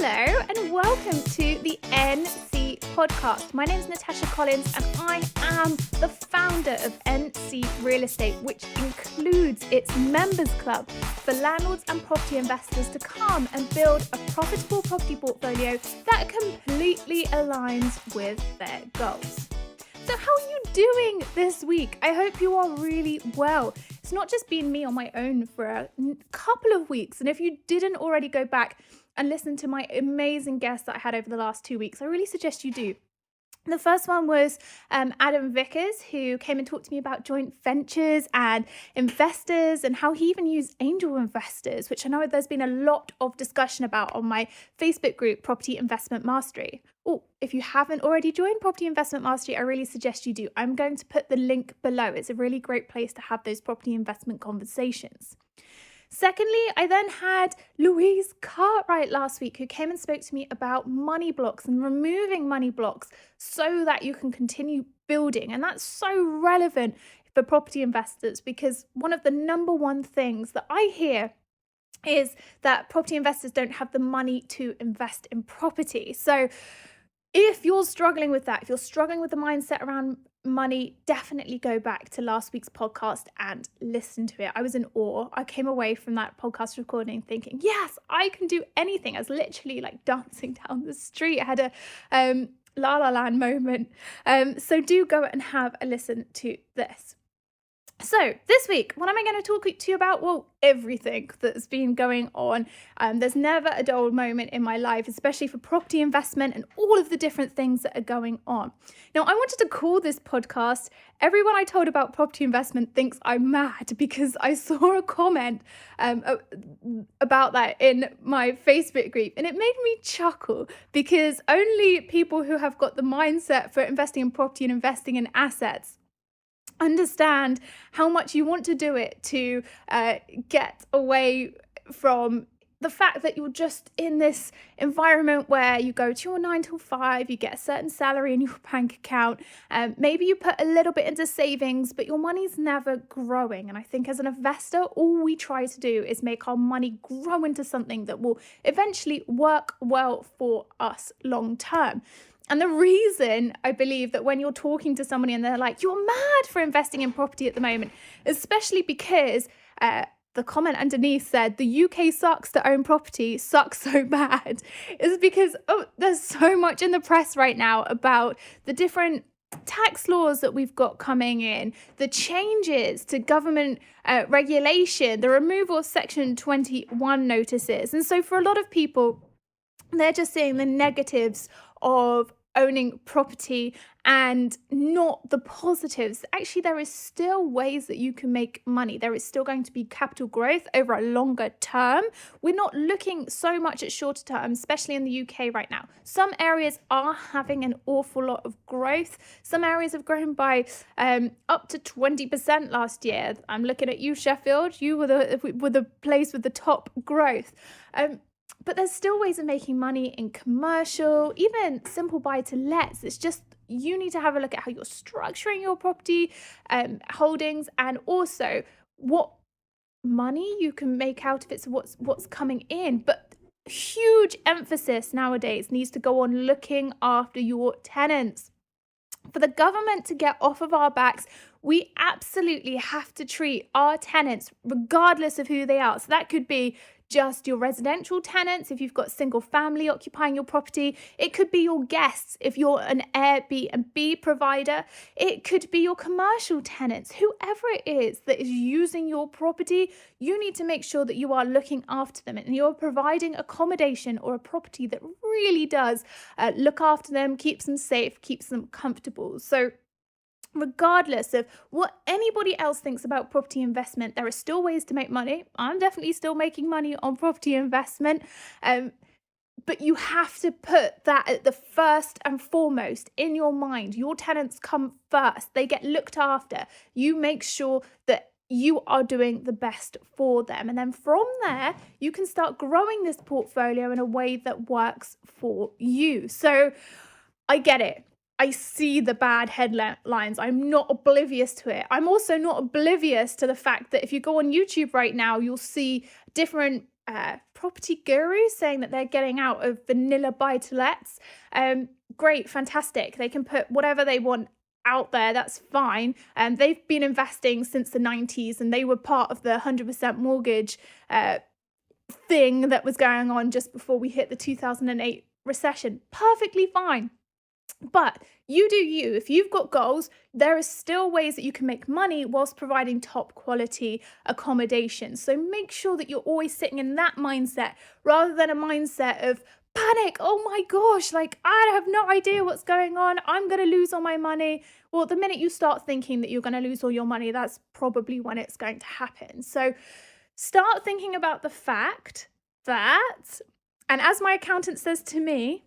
Hello and welcome to the NC podcast. My name is Natasha Collins and I am the founder of NC Real Estate, which includes its members club for landlords and property investors to come and build a profitable property portfolio that completely aligns with their goals. So how are you doing this week? I hope you are really well. It's not just been me on my own for a couple of weeks. And if you didn't already go back and listen to my amazing guests that I had over the last 2 weeks, I really suggest you do. The first one was Adam Vickers, who came and talked to me about joint ventures and investors and how he even used angel investors, which I know there's been a lot of discussion about on my Facebook group, Property Investment Mastery. Oh, if you haven't already joined Property Investment Mastery, I really suggest you do. I'm going to put the link below. It's a really great place to have those property investment conversations. Secondly, I then had Louise Cartwright last week, who came and spoke to me about money blocks and removing money blocks so that you can continue building. And that's so relevant for property investors because one of the number one things that I hear is that property investors don't have the money to invest in property. So if you're struggling with that, if you're struggling with the mindset around money, definitely go back to last week's podcast and listen to it. I was in awe. I came away from that podcast recording thinking, yes, I can do anything. I was literally like dancing down the street. I had a La La Land moment. So do go and have a listen to this. So this week, what am I going to talk to you about? Well, everything that's been going on. There's never a dull moment in my life, especially for property investment and all of the different things that are going on. Now, I wanted to call this podcast, Everyone I Told About Property Investment Thinks I'm Mad, because I saw a comment about that in my Facebook group, and it made me chuckle because only people who have got the mindset for investing in property and investing in assets understand how much you want to do it to get away from the fact that you're just in this environment where you go to your 9 to 5, you get a certain salary in your bank account, maybe you put a little bit into savings, but your money's never growing. And I think as an investor, all we try to do is make our money grow into something that will eventually work well for us long term. And the reason I believe that when you're talking to somebody and they're like, you're mad for investing in property at the moment, especially because the comment underneath said, the UK sucks to own property, sucks so bad, is because there's so much in the press right now about the different tax laws that we've got coming in, the changes to government regulation, the removal of Section 21 notices. And so for a lot of people, they're just seeing the negatives of owning property and not the positives. Actually, there is still ways that you can make money. There is still going to be capital growth over a longer term. We're not looking so much at shorter term, especially in the UK right now. Some areas are having an awful lot of growth. Some areas have grown by up to 20% last year. I'm looking at you, Sheffield. You were the place with the top growth. But there's still ways of making money in commercial, even simple buy-to-lets. It's just you need to have a look at how you're structuring your property holdings and also what money you can make out of it, so what's coming in. But huge emphasis nowadays needs to go on looking after your tenants. For the government to get off of our backs, we absolutely have to treat our tenants regardless of who they are. So that could be just your residential tenants if you've got single family occupying your property. It could be your guests if you're an Airbnb provider. It could be your commercial tenants. Whoever it is that is using your property, you need to make sure that you are looking after them and you're providing accommodation or a property that really does look after them, keeps them safe, keeps them comfortable. So regardless of what anybody else thinks about property investment, there are still ways to make money. I'm definitely still making money on property investment. But you have to put that at the first and foremost in your mind. Your tenants come first. They get looked after. You make sure that you are doing the best for them. And then from there, you can start growing this portfolio in a way that works for you. So I get it. I see the bad headlines. I'm not oblivious to it. I'm also not oblivious to the fact that if you go on YouTube right now, you'll see different Property Guru saying that they're getting out of vanilla buy-to-lets. Great, fantastic. They can put whatever they want out there, that's fine. They've been investing since the 90s, and they were part of the 100% mortgage thing that was going on just before we hit the 2008 recession. Perfectly fine. But you do you. If you've got goals, there are still ways that you can make money whilst providing top quality accommodation. So make sure that you're always sitting in that mindset rather than a mindset of panic. Oh my gosh, like I have no idea what's going on. I'm going to lose all my money. Well, the minute you start thinking that you're going to lose all your money, that's probably when it's going to happen. So start thinking about the fact that, and as my accountant says to me,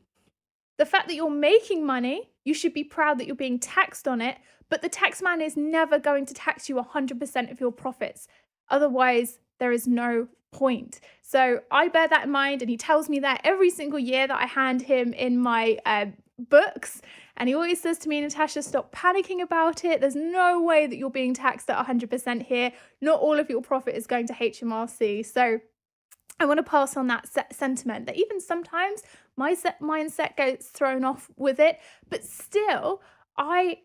the fact that you're making money, you should be proud that you're being taxed on it, but the tax man is never going to tax you 100% of your profits. Otherwise, there is no point. So I bear that in mind, and he tells me that every single year that I hand him in my books. And he always says to me, Natasha, stop panicking about it. There's no way that you're being taxed at 100% here. Not all of your profit is going to HMRC. So I want to pass on that sentiment that even sometimes my mindset gets thrown off with it, but still I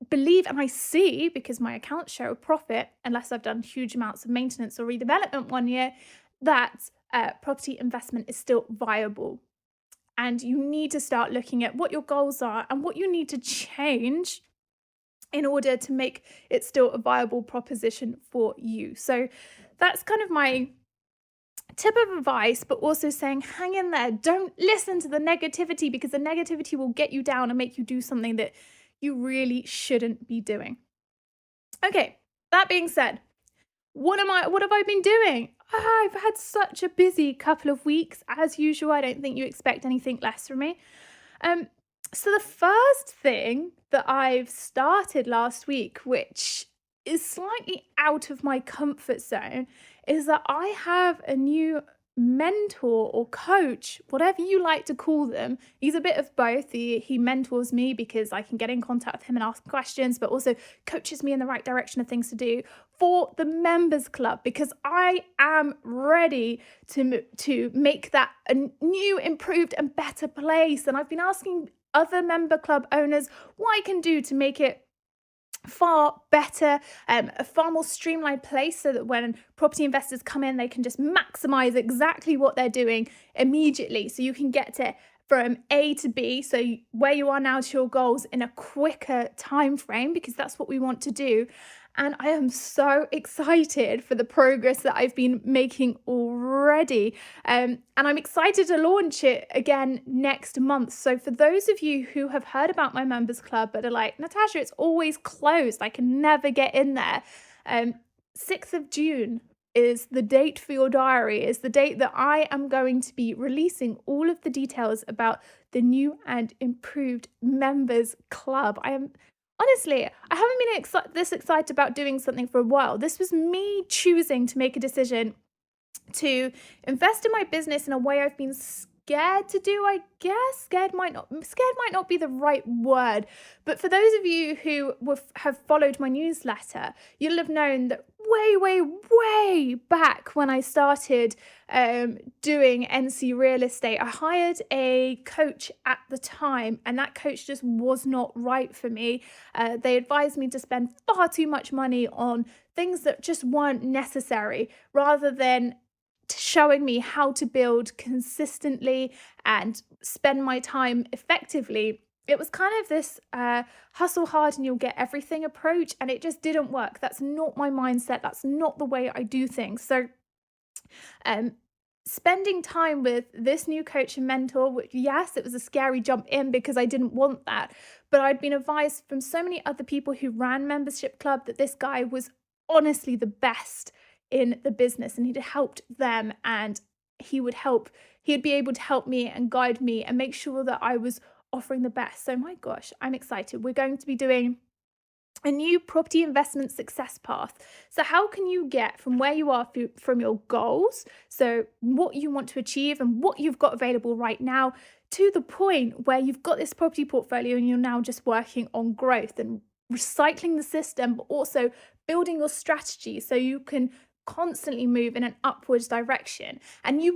believe and I see, because my accounts show a profit, unless I've done huge amounts of maintenance or redevelopment one year, that property investment is still viable. And you need to start looking at what your goals are and what you need to change in order to make it still a viable proposition for you. So that's kind of my tip of advice, but also saying hang in there. Don't listen to the negativity, because the negativity will get you down and make you do something that you really shouldn't be doing. Okay, that being said, what have I been doing? I've had such a busy couple of weeks, as usual. I don't think you expect anything less from me. So the first thing that I've started last week, which is slightly out of my comfort zone, is that I have a new mentor or coach, whatever you like to call them. He's a bit of both. He mentors me because I can get in contact with him and ask questions, but also coaches me in the right direction of things to do for the members club, because I am ready to make that a new, improved and better place. And I've been asking other member club owners what I can do to make it far better, a far more streamlined place, so that when property investors come in, they can just maximize exactly what they're doing immediately. So you can get to from A to B, so where you are now to your goals, in a quicker time frame, because that's what we want to do. And I am so excited for the progress that I've been making already. And I'm excited to launch it again next month. So for those of you who have heard about my members club but are like, Natasha, it's always closed, I can never get in there. 6th of June is the date for your diary, is the date that I am going to be releasing all of the details about the new and improved members club. Honestly, I haven't been this excited about doing something for a while. This was me choosing to make a decision to invest in my business in a way I've been scared to do, I guess. Scared might not be the right word. But for those of you who have followed my newsletter, you'll have known that way back when I started doing NC Real Estate, I hired a coach at the time, and that coach just was not right for me. They advised me to spend far too much money on things that just weren't necessary, rather than showing me how to build consistently and spend my time effectively. It was kind of this hustle hard and you'll get everything approach, and it just didn't work. That's not my mindset. That's not the way I do things. So spending time with this new coach and mentor, which, yes, it was a scary jump in because I didn't want that, but I'd been advised from so many other people who ran membership club that this guy was honestly the best in the business, and he'd helped them, and he'd be able to help me and guide me and make sure that I was offering the best. So my gosh, I'm excited. We're going to be doing a new property investment success path. So how can you get from where you are from your goals, so what you want to achieve and what you've got available right now, to the point where you've got this property portfolio and you're now just working on growth and recycling the system, but also building your strategy so you can constantly move in an upwards direction, and you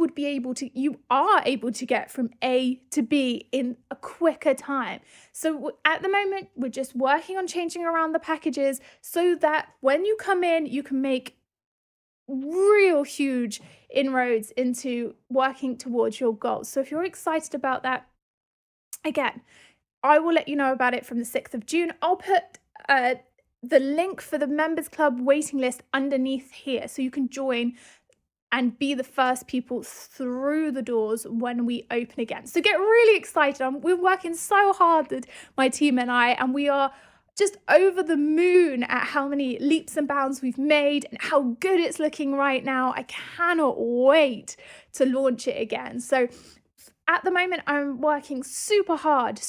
are able to get from A to B in a quicker time. So at the moment, we're just working on changing around the packages so that when you come in, you can make real huge inroads into working towards your goals. So if you're excited about that, again, I will let you know about it from the 6th of June. I'll put the link for the members club waiting list underneath here so you can join and be the first people through the doors when we open again. So get really excited. We're working so hard, my team and I, and we are just over the moon at how many leaps and bounds we've made and how good it's looking right now. I cannot wait to launch it again. So at the moment, I'm working super hard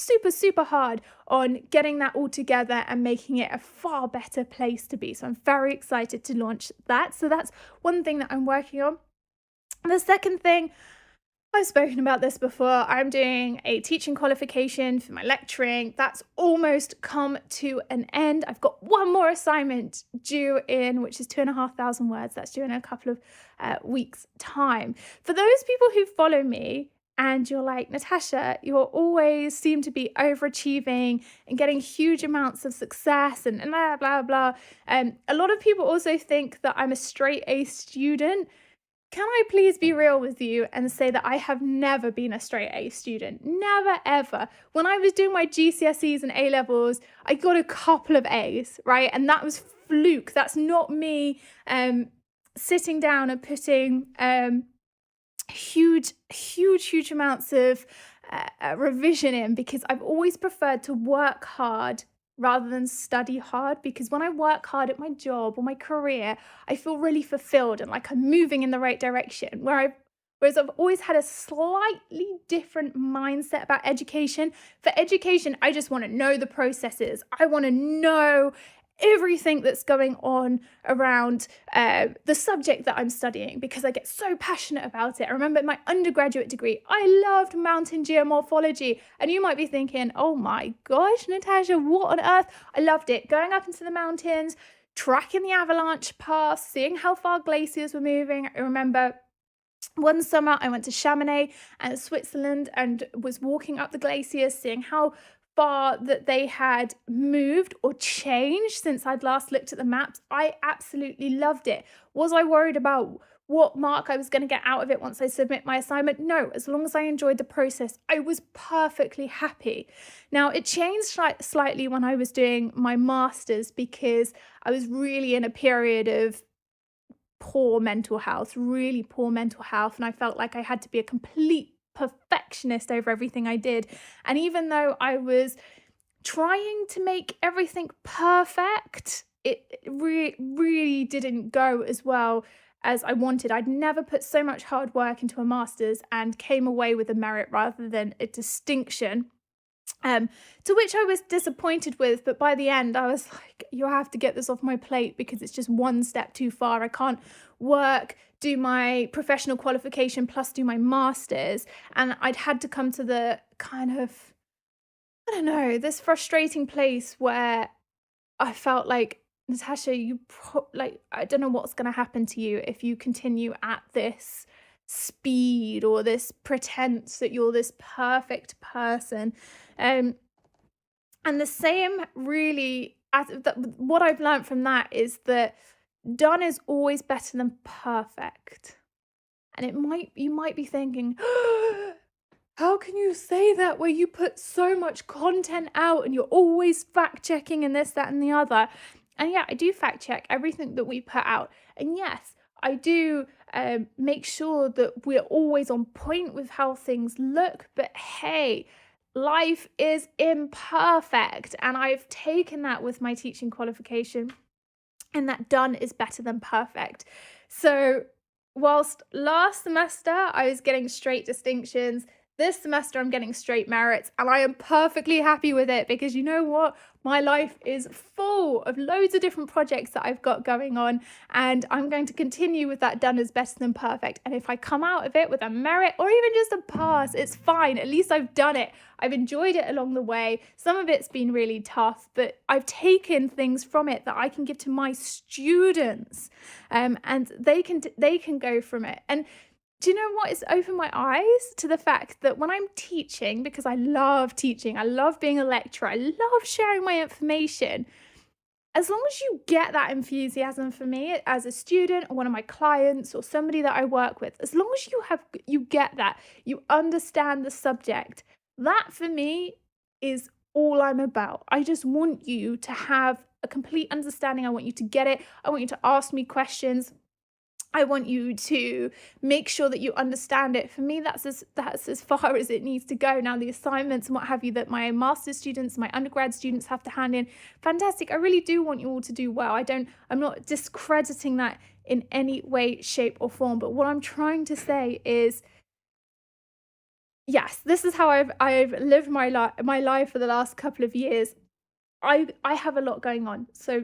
on getting that all together and making it a far better place to be. So I'm very excited to launch that. So that's one thing that I'm working on. The second thing, I've spoken about this before, I'm doing a teaching qualification for my lecturing. That's almost come to an end. I've got one more assignment due in, which is 2,500 words. That's due in a couple of weeks' time. For those people who follow me, and you're like, Natasha, you always seem to be overachieving and getting huge amounts of success and blah, blah, blah. A lot of people also think that I'm a straight A student. Can I please be real with you and say that I have never been a straight A student? Never, ever. When I was doing my GCSEs and A-levels, I got a couple of A's, right? And that was fluke. That's not me sitting down and putting huge amounts of revision in, because I've always preferred to work hard rather than study hard, because when I work hard at my job or my career, I feel really fulfilled and like I'm moving in the right direction. Whereas I've always had a slightly different mindset about education. For education, I just want to know the processes. I want to know everything that's going on around the subject that I'm studying, because I get so passionate about it. I remember in my undergraduate degree, I loved mountain geomorphology. And you might be thinking, oh my gosh, Natasha, what on earth? I loved it. Going up into the mountains, tracking the avalanche paths, seeing how far glaciers were moving. I remember one summer I went to Chamonix and Switzerland and was walking up the glaciers, seeing how far that they had moved or changed since I'd last looked at the maps. I absolutely loved it. Was I worried about what mark I was going to get out of it once I submit my assignment? No, as long as I enjoyed the process, I was perfectly happy. Now, it changed slightly when I was doing my master's, because I was really in a period of really poor mental health, and I felt like I had to be a complete perfectionist over everything I did. And even though I was trying to make everything perfect, it really didn't go as well as I wanted. I'd never put so much hard work into a master's and came away with a merit rather than a distinction, to which I was disappointed with. But by the end, I was like, you have to get this off my plate, because it's just one step too far. I can't work, do my professional qualification plus do my master's. And I'd had to come to the kind of, I don't know, this frustrating place where I felt like, Natasha, I don't know what's going to happen to you if you continue at this speed or this pretense that you're this perfect person. And the same really, what I've learned from that is that done is always better than perfect. And you might be thinking, how can you say that where you put so much content out and you're always fact checking and this, that, and the other? And yeah, I do fact check everything that we put out. And yes, I do make sure that we're always on point with how things look. But hey, life is imperfect. And I've taken that with my teaching qualification, and that done is better than perfect. So whilst last semester I was getting straight distinctions, This semester I'm getting straight merits and I am perfectly happy with it because you know what? My life is full of loads of different projects that I've got going on, and I'm going to continue with that done as better than perfect. And if I come out of it with a merit or even just a pass, it's fine. At least I've done it. I've enjoyed it along the way. Some of it's been really tough, but I've taken things from it that I can give to my students, and they can go from it. And do you know what? It's opened my eyes to the fact that when I'm teaching, because I love teaching, I love being a lecturer, I love sharing my information. As long as you get that enthusiasm for me as a student or one of my clients or somebody that I work with, as long as you get that, you understand the subject, that for me is all I'm about. I just want you to have a complete understanding. I want you to get it. I want you to ask me questions. I want you to make sure that you understand it. For me, that's as far as it needs to go. Now, the assignments and what have you that my master's students, my undergrad students have to hand in, fantastic. I really do want you all to do well. I'm not discrediting that in any way, shape, or form. But what I'm trying to say is, yes, this is how I've lived my life for the last couple of years. I have a lot going on. So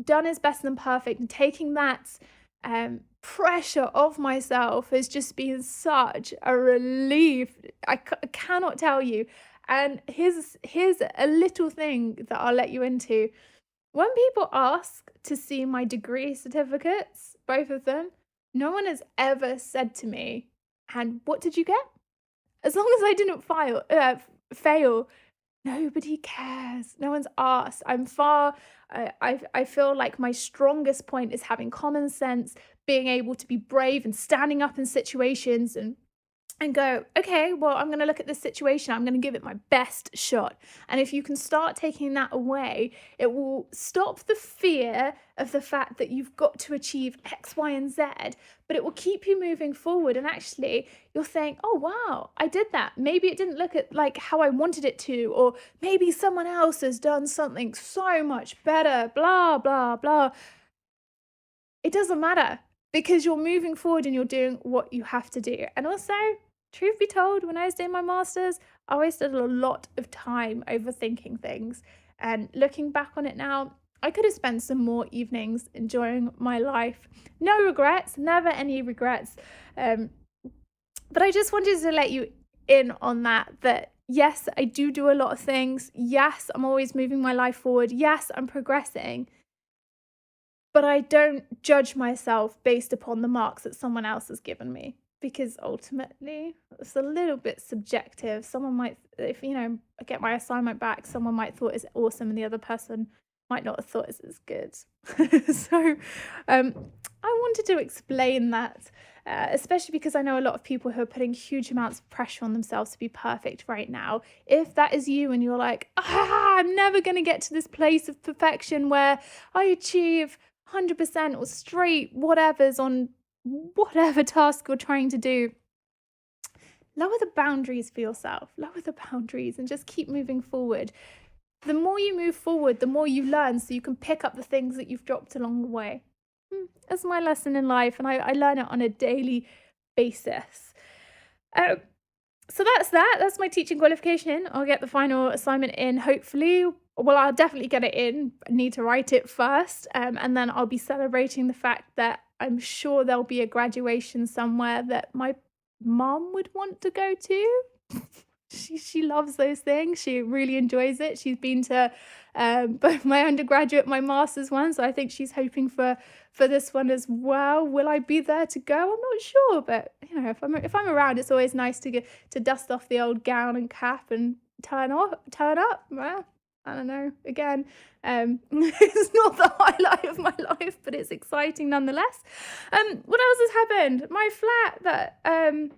done is better than perfect, and taking that pressure off myself has just been such a relief. I cannot tell you. And here's a little thing that I'll let you into. When people ask to see my degree certificates, both of them, no one has ever said to me, "And what did you get?" As long as I didn't fail, nobody cares. No one's asked. I feel like my strongest point is having common sense, being able to be brave and standing up in situations and go, okay, well, I'm going to look at this situation. I'm going to give it my best shot. And if you can start taking that away, it will stop the fear of the fact that you've got to achieve X, Y, and Z, but it will keep you moving forward. And actually, you're saying, oh, wow, I did that. Maybe it didn't look at like how I wanted it to, or maybe someone else has done something so much better, blah, blah, blah. It doesn't matter because you're moving forward and you're doing what you have to do. And also, truth be told, when I was doing my master's, I wasted a lot of time overthinking things. And looking back on it now, I could have spent some more evenings enjoying my life. No regrets, never any regrets. But I just wanted to let you in on that yes, I do a lot of things. Yes, I'm always moving my life forward. Yes, I'm progressing. But I don't judge myself based upon the marks that someone else has given me, because ultimately it's a little bit subjective. Someone might, if I get my assignment back, someone might thought it's awesome and the other person might not have thought it's as good. So I wanted to explain that, especially because I know a lot of people who are putting huge amounts of pressure on themselves to be perfect right now. If that is you and you're like, I'm never going to get to this place of perfection where I achieve 100% or straight whatever's on whatever task you're trying to do, lower the boundaries for yourself, lower the boundaries and just keep moving forward. The more you move forward, the more you learn, so you can pick up the things that you've dropped along the way. That's my lesson in life, and I learn it on a daily basis. So that's my teaching qualification in. I'll get the final assignment in, hopefully. Well, I'll definitely get it in. I need to write it first, and then I'll be celebrating the fact that I'm sure there'll be a graduation somewhere that my mom would want to go to. She loves those things. She really enjoys it. She's been to both my undergraduate, my master's one, so I think she's hoping for this one as well. Will I be there to go? I'm not sure, but if I'm around, it's always nice to dust off the old gown and cap and turn up. Well, I don't know. Again, it's not the highlight of my life, but it's exciting nonetheless. What else has happened? My flat that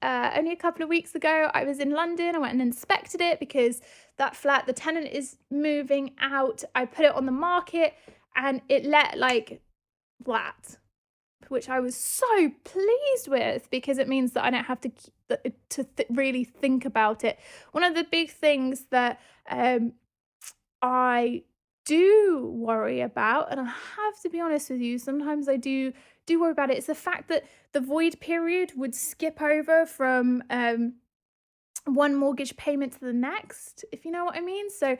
only a couple of weeks ago, I was in London. I went and inspected it because that flat, the tenant is moving out. I put it on the market and it let like flat, which I was so pleased with because it means that I don't have to really think about it. One of the big things that I do worry about, and I have to be honest with you, sometimes I do worry about it, is the fact that the void period would skip over from one mortgage payment to the next, if you know what I mean. So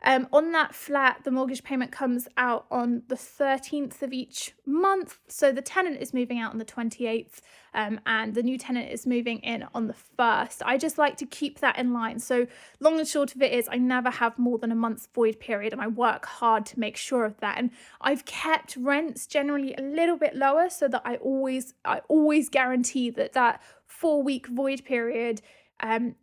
on that flat, the mortgage payment comes out on the 13th of each month. So the tenant is moving out on the 28th, and the new tenant is moving in on the 1st. I just like to keep that in line. So long and short of it is I never have more than a month's void period, and I work hard to make sure of that. And I've kept rents generally a little bit lower so that I always guarantee that that 4-week void period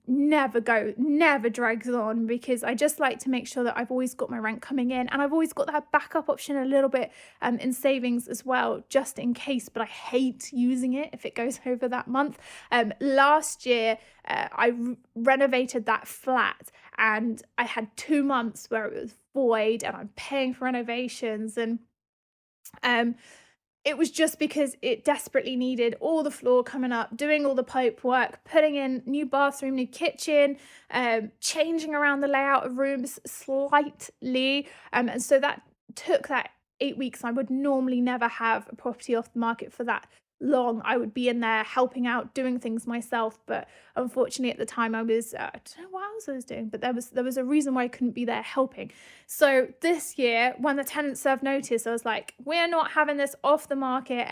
never drags on, because I just like to make sure that I've always got my rent coming in, and I've always got that backup option a little bit in savings as well, just in case. But I hate using it if it goes over that month. Last year I renovated that flat, and I had 2 months where it was void and I'm paying for renovations, and um it was just because it desperately needed all the floor coming up, doing all the pipe work, putting in new bathroom, new kitchen, changing around the layout of rooms slightly. And so that took that 8 weeks. I would normally never have a property off the market for that long. I would be in there helping out, doing things myself. But unfortunately, at the time, I was I don't know what else I was doing, but there was a reason why I couldn't be there helping. So this year, when the tenant served notice, I was like, we're not having this off the market.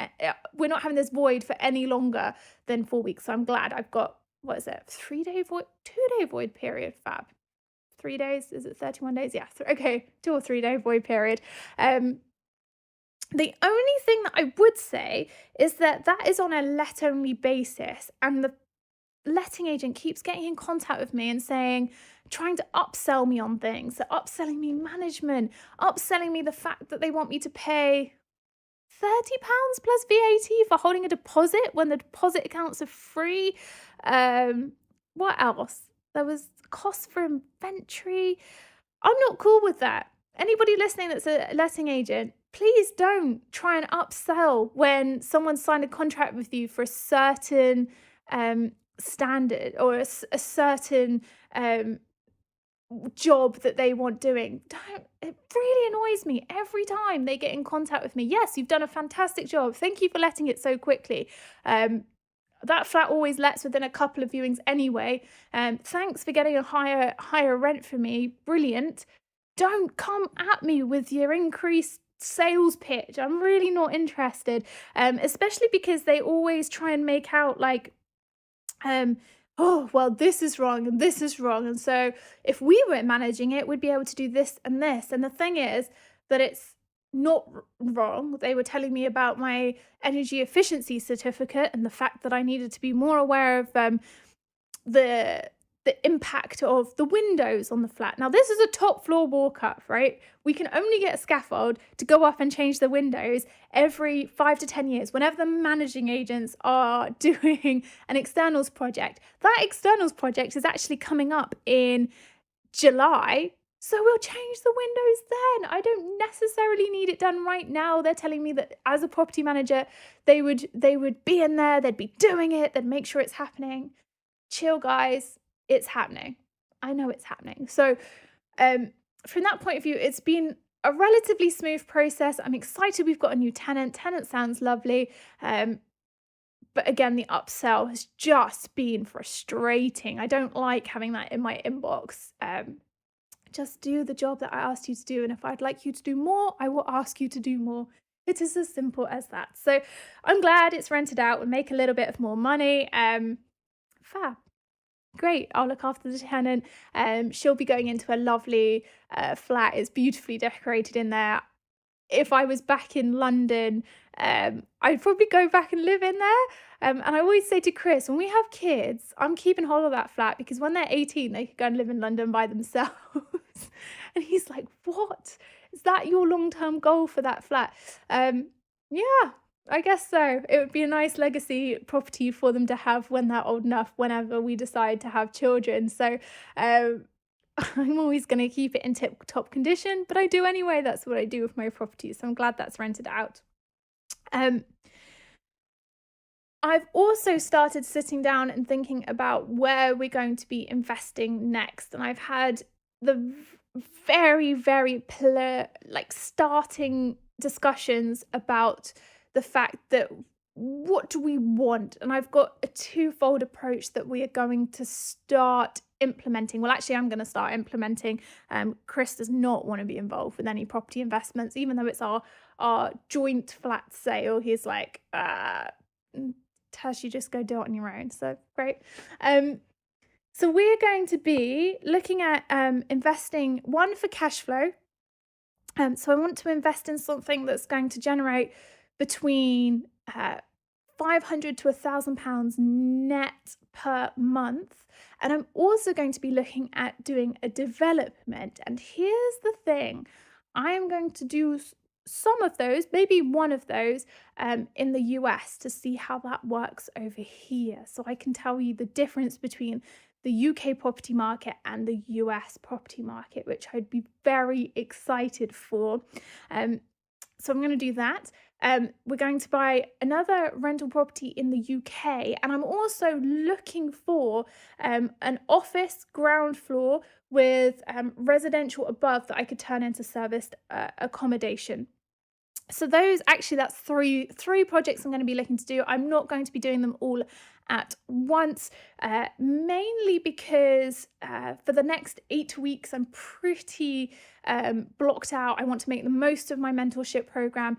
We're not having this void for any longer than 4 weeks. So I'm glad I've got, what is it, 3-day void, 2-day void period, fab. 3 days, is it 31 days? Yeah, okay, 2 or 3 day void period. The only thing that I would say is that that is on a let only basis, and the letting agent keeps getting in contact with me and saying, trying to upsell me on things. They're upselling me management, upselling me the fact that they want me to pay £30 plus VAT for holding a deposit when the deposit accounts are free. What else? There was costs for inventory. I'm not cool with that. Anybody listening that's a letting agent, please don't try and upsell when someone signed a contract with you for a certain standard, or a certain job that they want doing. Don't, it really annoys me every time they get in contact with me. Yes, you've done a fantastic job. Thank you for letting it so quickly. That flat always lets within a couple of viewings anyway. Thanks for getting a higher rent for me. Brilliant. Don't come at me with your increased sales pitch. I'm really not interested. Especially because they always try and make out like, oh, well, this is wrong and this is wrong. And so if we were managing it, we'd be able to do this and this. And the thing is that it's not wrong. They were telling me about my energy efficiency certificate and the fact that I needed to be more aware of the impact of the windows on the flat. Now, this is a top floor walk up, right? We can only get a scaffold to go up and change the windows every 5 to 10 years, whenever the managing agents are doing an externals project. That externals project is actually coming up in July. So we'll change the windows then. I don't necessarily need it done right now. They're telling me that as a property manager, they would be in there, they'd be doing it, they'd make sure it's happening. Chill, guys. It's happening. I know it's happening. So from that point of view, it's been a relatively smooth process. I'm excited we've got a new tenant. Tenant sounds lovely. But again, the upsell has just been frustrating. I don't like having that in my inbox. Just do the job that I asked you to do. And if I'd like you to do more, I will ask you to do more. It is as simple as that. So I'm glad it's rented out. We'll make a little bit of more money. Fab. Great, I'll look after the tenant. She'll be going into a lovely flat. It's beautifully decorated in there. If I was back in London, I'd probably go back and live in there. And I always say to Chris, when we have kids, I'm keeping hold of that flat, because when they're 18, they could go and live in London by themselves. And he's like, what? Is that your long-term goal for that flat? Yeah, I guess so. It would be a nice legacy property for them to have when they're old enough, whenever we decide to have children. So I'm always going to keep it in tip-top condition, but I do anyway. That's what I do with my properties. So I'm glad that's rented out. I've also started sitting down and thinking about where we're going to be investing next. And I've had the very, very starting discussions about the fact that what do we want? And I've got a twofold approach that we are going to start implementing. Well, actually, I'm going to start implementing. Chris does not want to be involved with any property investments, even though it's our joint flat sale. He's like, Tash, you just go do it on your own. So great. So we're going to be looking at investing, one, for cash flow. So I want to invest in something that's going to generate between £500 to £1,000 net per month. And I'm also going to be looking at doing a development. And here's the thing, I am going to do some of those, maybe one of those, in the US to see how that works over here. So I can tell you the difference between the UK property market and the US property market, which I'd be very excited for. So I'm going to do that. We're going to buy another rental property in the UK, and I'm also looking for an office ground floor with residential above that I could turn into serviced accommodation. So that's three projects I'm going to be looking to do. I'm not going to be doing them all at once, mainly because for the next 8 weeks, I'm pretty blocked out. I want to make the most of my mentorship program.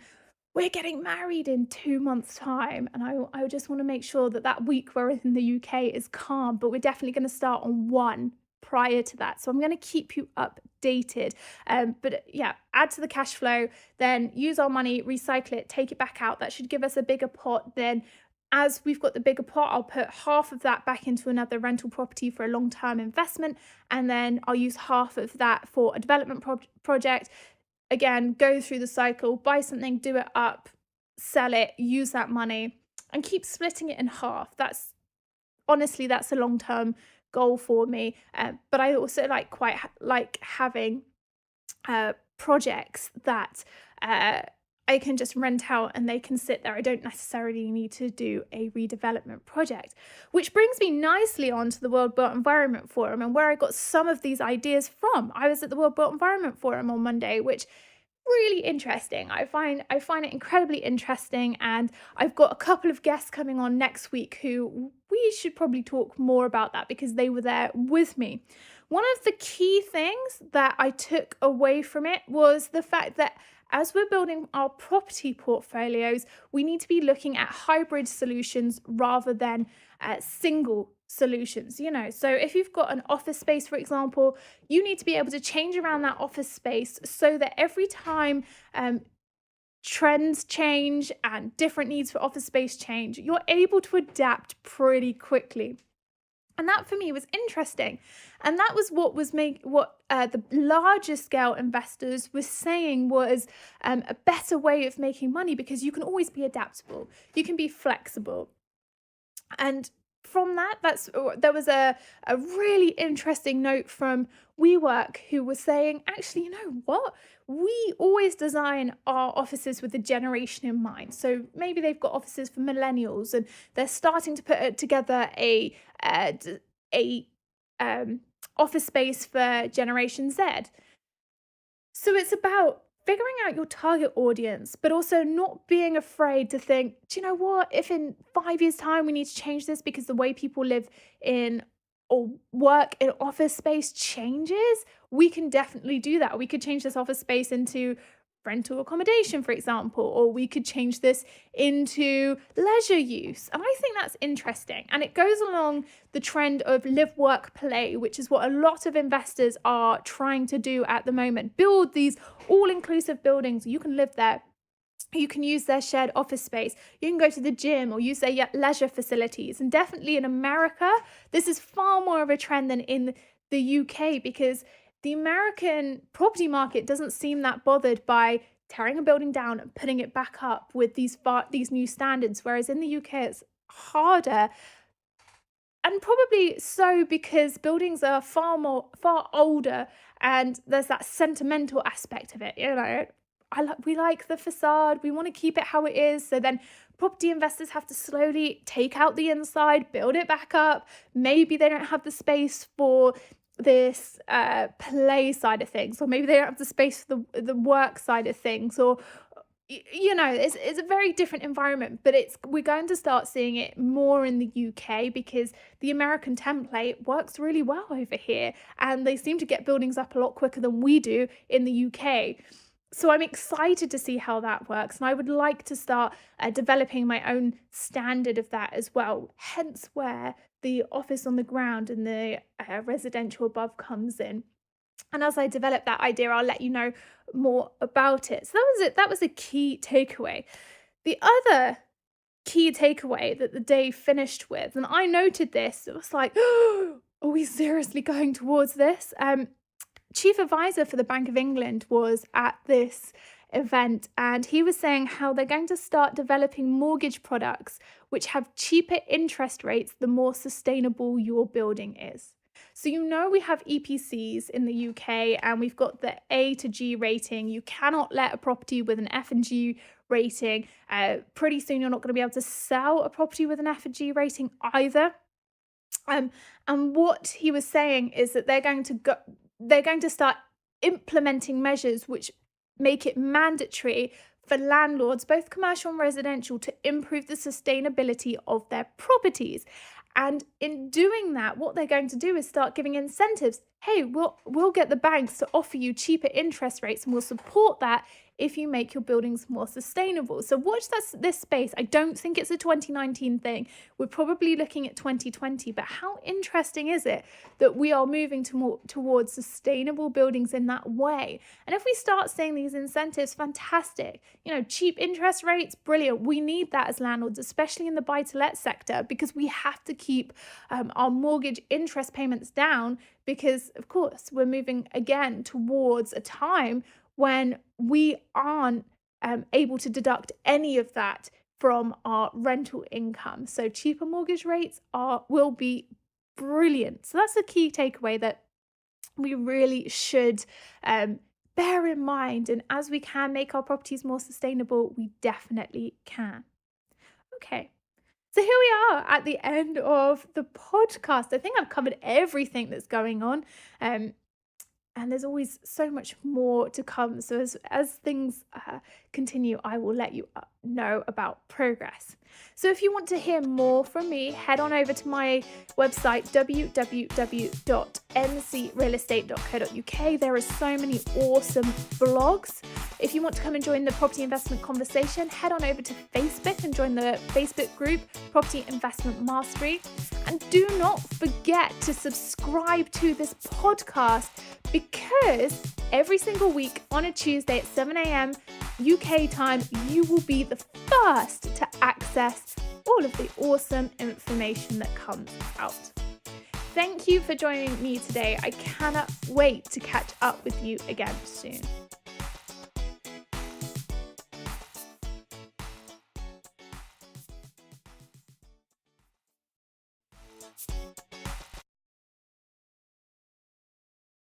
We're getting married in 2 months' time, and I just want to make sure that week we're in the UK is calm, but we're definitely going to start on one prior to that. So I'm going to keep you updated. But yeah, add to the cash flow, then use our money, recycle it, take it back out. That should give us a bigger pot. Then as we've got the bigger pot, I'll put half of that back into another rental property for a long-term investment. And then I'll use half of that for a development project. Again, go through the cycle, buy something, do it up, sell it, use that money, and keep splitting it in half. That's a long-term goal for me, but I also like having projects that I can just rent out and they can sit there. I don't necessarily need to do a redevelopment project, which brings me nicely on to the World Built Environment Forum and where I got some of these ideas from. I was at the World Built Environment Forum on Monday, which really interesting. I find it incredibly interesting, and I've got a couple of guests coming on next week who we should probably talk more about that because they were there with me. One of the key things that I took away from it was the fact that as we're building our property portfolios, we need to be looking at hybrid solutions rather than single solutions. So if you've got an office space, for example, you need to be able to change around that office space so that every time trends change and different needs for office space change, you're able to adapt pretty quickly. And that for me was interesting. And that was what the larger scale investors were saying was a better way of making money, because you can always be adaptable, you can be flexible. And from there was a really interesting note from WeWork, who was saying, actually, you know what? We always design our offices with the generation in mind. So maybe they've got offices for millennials and they're starting to put together a office space for Generation Z. So it's about figuring out your target audience, but also not being afraid to think, do you know what, if in 5 years' time we need to change this because the way people live in or work in office space changes, we can definitely do that. We could change this office space into rental accommodation, for example, or we could change this into leisure use. And I think that's interesting. And it goes along the trend of live, work, play, which is what a lot of investors are trying to do at the moment. Build these all-inclusive buildings. You can live there. You can use their shared office space. You can go to the gym or use their leisure facilities. And definitely in America, this is far more of a trend than in the UK, because the American property market doesn't seem that bothered by tearing a building down and putting it back up with these new standards, whereas in the UK it's harder. And probably so because buildings are far older, and there's that sentimental aspect of it. We like the facade, we want to keep it how it is. So then property investors have to slowly take out the inside, build it back up. Maybe they don't have the space for this play side of things, or maybe they don't have the space for the work side of things, or it's a very different environment, but we're going to start seeing it more in the UK because the American template works really well over here, and they seem to get buildings up a lot quicker than we do in the UK. So I'm excited to see how that works, and I would like to start developing my own standard of that as well. Hence, where the office on the ground and the residential above comes in. And as I develop that idea, I'll let you know more about it. So that was it. That was a key takeaway. The other key takeaway that the day finished with, and I noted this, it was like, oh, are we seriously going towards this? Chief advisor for the Bank of England was at this event, and he was saying how they're going to start developing mortgage products which have cheaper interest rates the more sustainable your building is. So we have EPCs in the UK, and we've got the A to G rating. You cannot let a property with an F and G rating. Pretty soon you're not going to be able to sell a property with an F and G rating either. And what he was saying is that they're going to start implementing measures which make it mandatory for landlords, both commercial and residential, to improve the sustainability of their properties. And in doing that, what they're going to do is start giving incentives. Hey, we'll get the banks to offer you cheaper interest rates, and we'll support that if you make your buildings more sustainable. So watch this space. I don't think it's a 2019 thing. We're probably looking at 2020, but how interesting is it that we are moving towards sustainable buildings in that way? And if we start seeing these incentives, fantastic. Cheap interest rates, brilliant. We need that as landlords, especially in the buy-to-let sector, because we have to keep our mortgage interest payments down, because of course we're moving again towards a time when we aren't able to deduct any of that from our rental income. So cheaper mortgage rates will be brilliant. So that's a key takeaway that we really should bear in mind. And as we can make our properties more sustainable, we definitely can. Okay. So here we are at the end of the podcast. I think I've covered everything that's going on. And there's always so much more to come. So as things continue, I will let you know about progress. So if you want to hear more from me, head on over to my website, www.ncrealestate.co.uk. There are so many awesome blogs. If you want to come and join the property investment conversation, head on over to Facebook and join the Facebook group, Property Investment Mastery. And do not forget to subscribe to this podcast, because every single week on a Tuesday at 7 a.m. UK time, you will be the first to access all of the awesome information that comes out. Thank you for joining me today. I cannot wait to catch up with you again soon.